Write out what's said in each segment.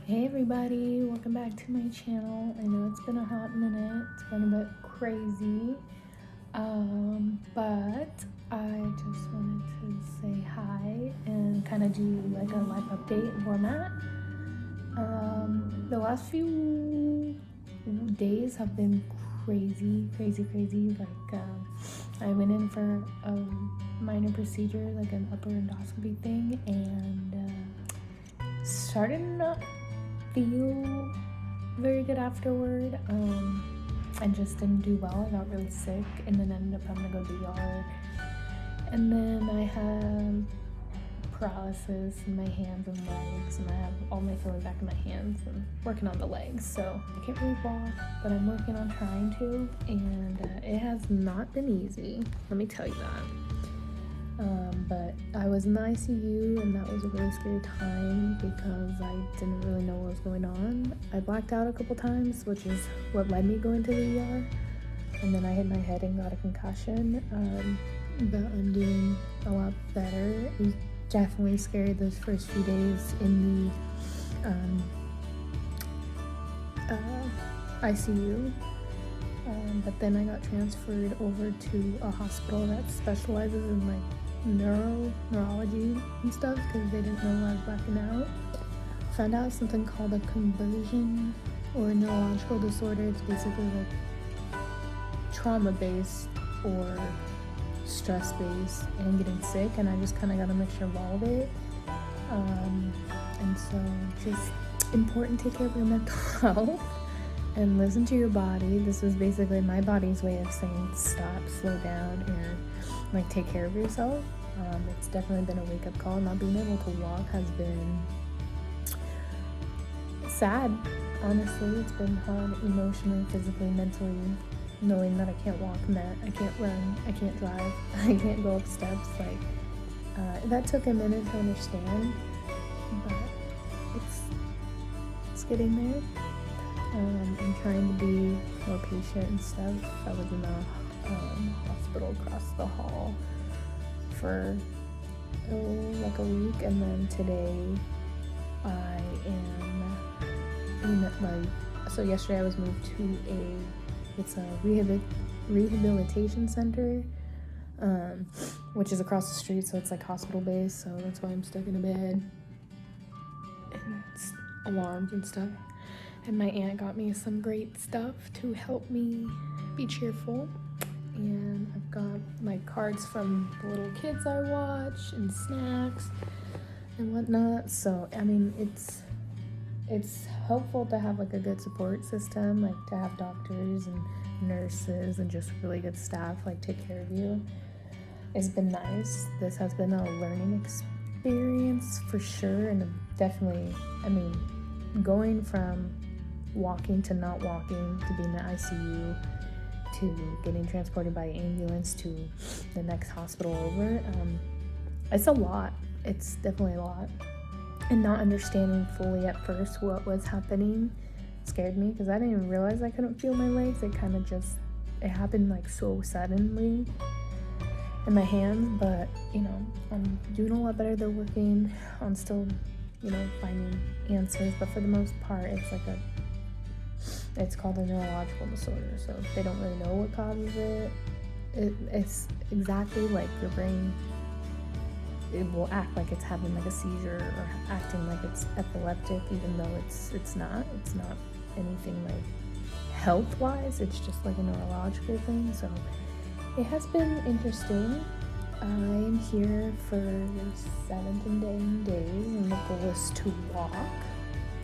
Hey everybody, welcome back to my channel. I know it's been a hot minute, it's been a bit crazy, but I just wanted to say hi and kind of do like a life update format. The last few days have been crazy. Like, I went in for a minor procedure, like an upper endoscopy thing, and started not feel very good afterward. I just didn't do well. I got really sick and then ended up having to go to ER. And then I have paralysis in my hands and legs, and I have all my feeling back in my hands and working on the legs. So I can't really walk, but I'm working on trying to, and it has not been easy, let me tell you that. But I was in the ICU, and that was a really scary time because I didn't really know what was going on. I blacked out a couple times, which is what led me going to the ER. And then I hit my head and got a concussion. But I'm doing a lot better. It was definitely scary those first few days in the ICU. But then I got transferred over to a hospital that specializes in like neurology and stuff because they didn't know I was blacking out. Found out something called a conversion or neurological disorder. It's basically like trauma-based or stress-based and getting sick, and I just kind of got a mixture of all of it. And so just important to take care of your mental health and listen to your body. This is basically my body's way of saying stop, slow down, and like take care of yourself. It's definitely been a wake-up call. Not being able to walk has been sad, honestly. It's been hard emotionally, physically, mentally, knowing that I can't walk, I can't run, I can't drive, I can't go up steps. Like, that took a minute to understand, but it's getting there. I'm trying to be more patient and stuff. I was in the hospital across the hall for like a week, and then today I am so yesterday I was moved to a rehabilitation center, which is across the street, so it's like hospital based, so that's why I'm stuck in a bed and it's alarmed and stuff. And my aunt got me some great stuff to help me be cheerful. And I've got like cards from the little kids I watch and snacks and whatnot. So, I mean, it's helpful to have like a good support system, like to have doctors and nurses and just really good staff like take care of you. It's been nice. This has been a learning experience for sure, and definitely, I mean, going from walking to not walking to being in the ICU to getting transported by ambulance to the next hospital over, it's a lot. It's definitely a lot. And not understanding fully at first what was happening scared me because I didn't even realize I couldn't feel my legs. It happened like so suddenly in my hands, but I'm doing a lot better. They're working on still finding answers, but for the most part it's called a neurological disorder, so they don't really know what causes it. It's exactly like your brain, it will act like it's having like a seizure or acting like it's epileptic, even though it's not anything like health wise. It's just like a neurological thing. So it has been interesting. I'm here for 7 to 10 days, and the goal is to walk,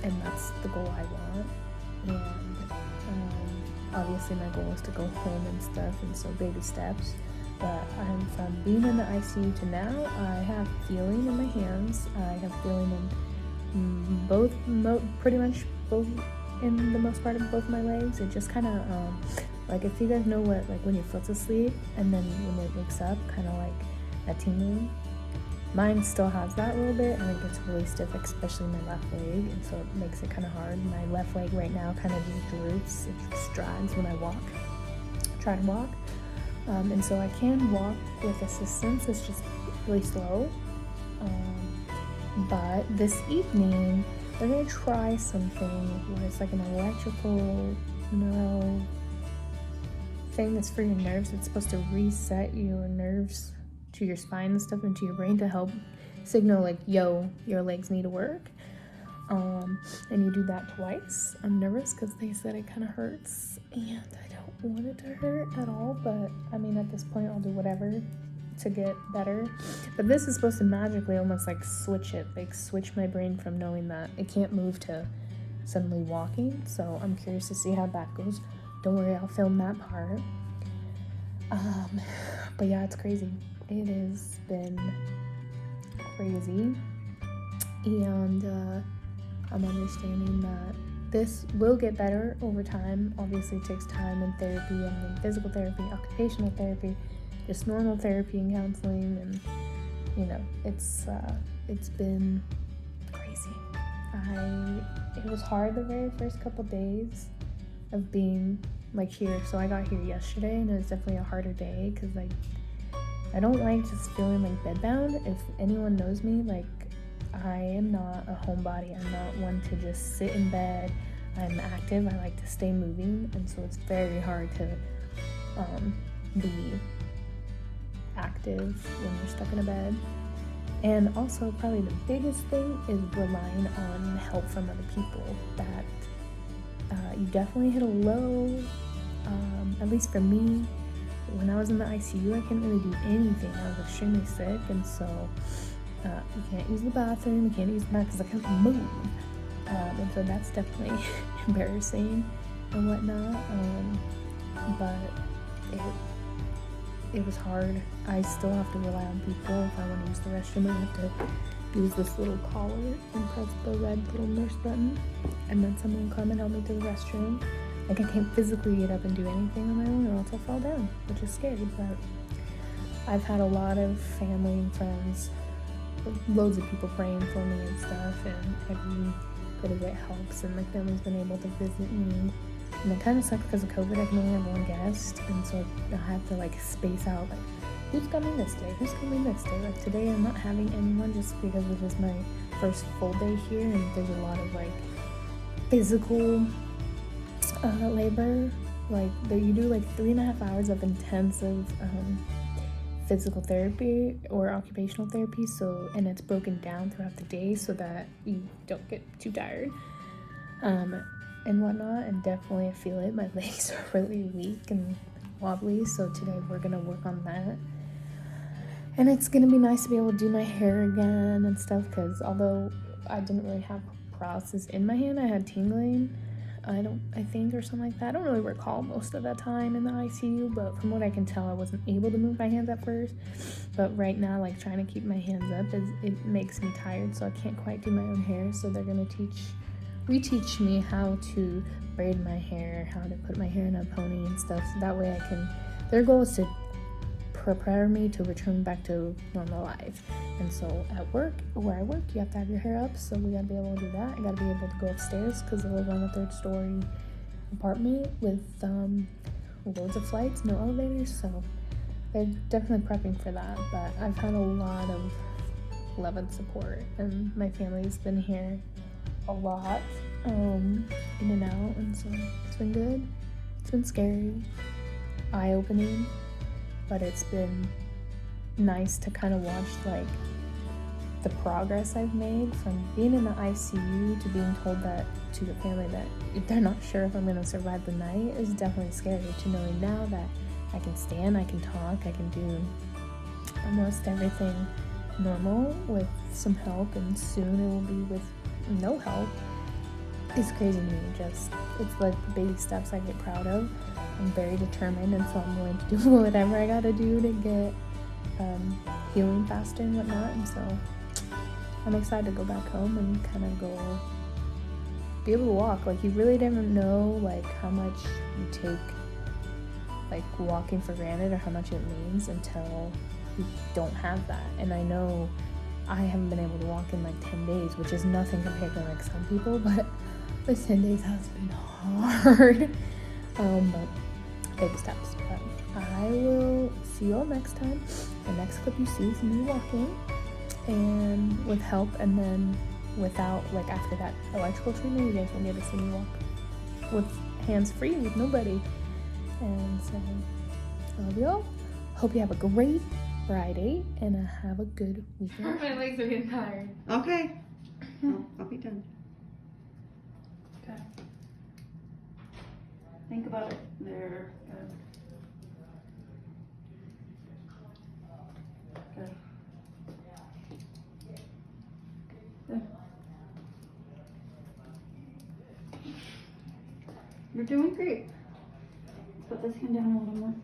and that's the goal I want. And obviously my goal is to go home and stuff, and so baby steps. But from being in the ICU to now, I have feeling in my hands. I have feeling in pretty much both, in the most part of both my legs. It just kind of like, if you guys know what, like when your foot's asleep and then when it wakes up, kind of like that tingling. Mine still has that a little bit, and it gets really stiff, especially my left leg, and so it makes it kind of hard. My left leg right now kind of just droops, it just drags when I try to walk. And so I can walk with assistance, it's just really slow. But this evening they're gonna try something where it's like an electrical neuro thing that's for your nerves. It's supposed to reset your nerves to your spine and stuff, into your brain, to help signal like, yo, your legs need to work. And you do that twice. I'm nervous because they said it kind of hurts, and I don't want it to hurt at all, but I mean, at this point I'll do whatever to get better. But this is supposed to magically almost like switch my brain from knowing that it can't move to suddenly walking. So I'm curious to see how that goes. Don't worry, I'll film that part. But yeah, it's crazy. It has been crazy, and I'm understanding that this will get better over time. Obviously, it takes time and therapy, and physical therapy, occupational therapy, just normal therapy and counseling, and you know, it's been crazy. It was hard the very first couple days of being like here. So I got here yesterday, and it was definitely a harder day because like I don't like just feeling like bedbound. If anyone knows me, like I am not a homebody. I'm not one to just sit in bed. I'm active. I like to stay moving, and so it's very hard to be active when you're stuck in a bed. And also, probably the biggest thing is relying on help from other people. That you definitely hit a low. At least for me, when I was in the ICU, I couldn't really do anything. I was extremely sick, and so you can't use the bathroom. You can't use the bathroom because I couldn't move. And so that's definitely embarrassing and whatnot. But it was hard. I still have to rely on people. If I want to use the restroom, I have to use this little collar and press the red little nurse button, and then someone will come and help me to the restroom. Like, I can't physically get up and do anything on my own, or else I'll fall down, which is scary. But I've had a lot of family and friends, loads of people praying for me and stuff, and every bit of it helps. And my family's been able to visit me. And it kind of sucks because of COVID. I can only have one guest, and so I have to like space out like who's coming this day, who's coming this day. Like today I'm not having anyone just because it is my first full day here, and there's a lot of like physical labor. Like you do like 3.5 hours of intensive physical therapy or occupational therapy, so, and it's broken down throughout the day so that you don't get too tired and whatnot. And definitely I feel it, my legs are really weak and wobbly, so today we're gonna work on that. And it's gonna be nice to be able to do my hair again and stuff, because although I didn't really have paralysis in my hand, I had tingling, I think, or something like that. I don't really recall most of that time in the ICU, but from what I can tell, I wasn't able to move my hands at first. But right now, like, trying to keep my hands up, it makes me tired, so I can't quite do my own hair. So they're gonna reteach me how to braid my hair, how to put my hair in a pony and stuff, so that way their goal is to prepare me to return back to normal life. And so at work, where I work, you have to have your hair up, so we gotta be able to do that. I gotta be able to go upstairs because I live on a 3rd-story apartment with loads of flights, no elevators, so they're definitely prepping for that. But I've had a lot of love and support, and my family's been here a lot, in and out, and so it's been good. It's been scary, eye-opening, but it's been nice to kind of watch like the progress I've made from being in the ICU to being told that to the family that if they're not sure if I'm going to survive the night is definitely scary, to knowing now that I can stand, I can talk, I can do almost everything normal with some help, and soon it will be with no help. It's crazy to me. Just, it's like the baby steps I get proud of. I'm very determined, and so I'm going to do whatever I gotta do to get healing faster and whatnot. And so I'm excited to go back home and kind of be able to walk. Like, you really never know like how much you take like walking for granted, or how much it means until you don't have that. And I know I haven't been able to walk in like 10 days, which is nothing compared to like some people, but the 10 days has been hard. But big steps. But I will see you all next time. The next clip you see is me walking, and with help, and then without, like, after that electrical treatment, you guys won't be able to see me walk with hands free, with nobody. And so, I love y'all. Hope you have a great Friday and have a good weekend. My legs are getting tired. Okay. I'll be done. Okay. Think about it. There. Good. Good. Good. You're doing great. Put this hand down a little more.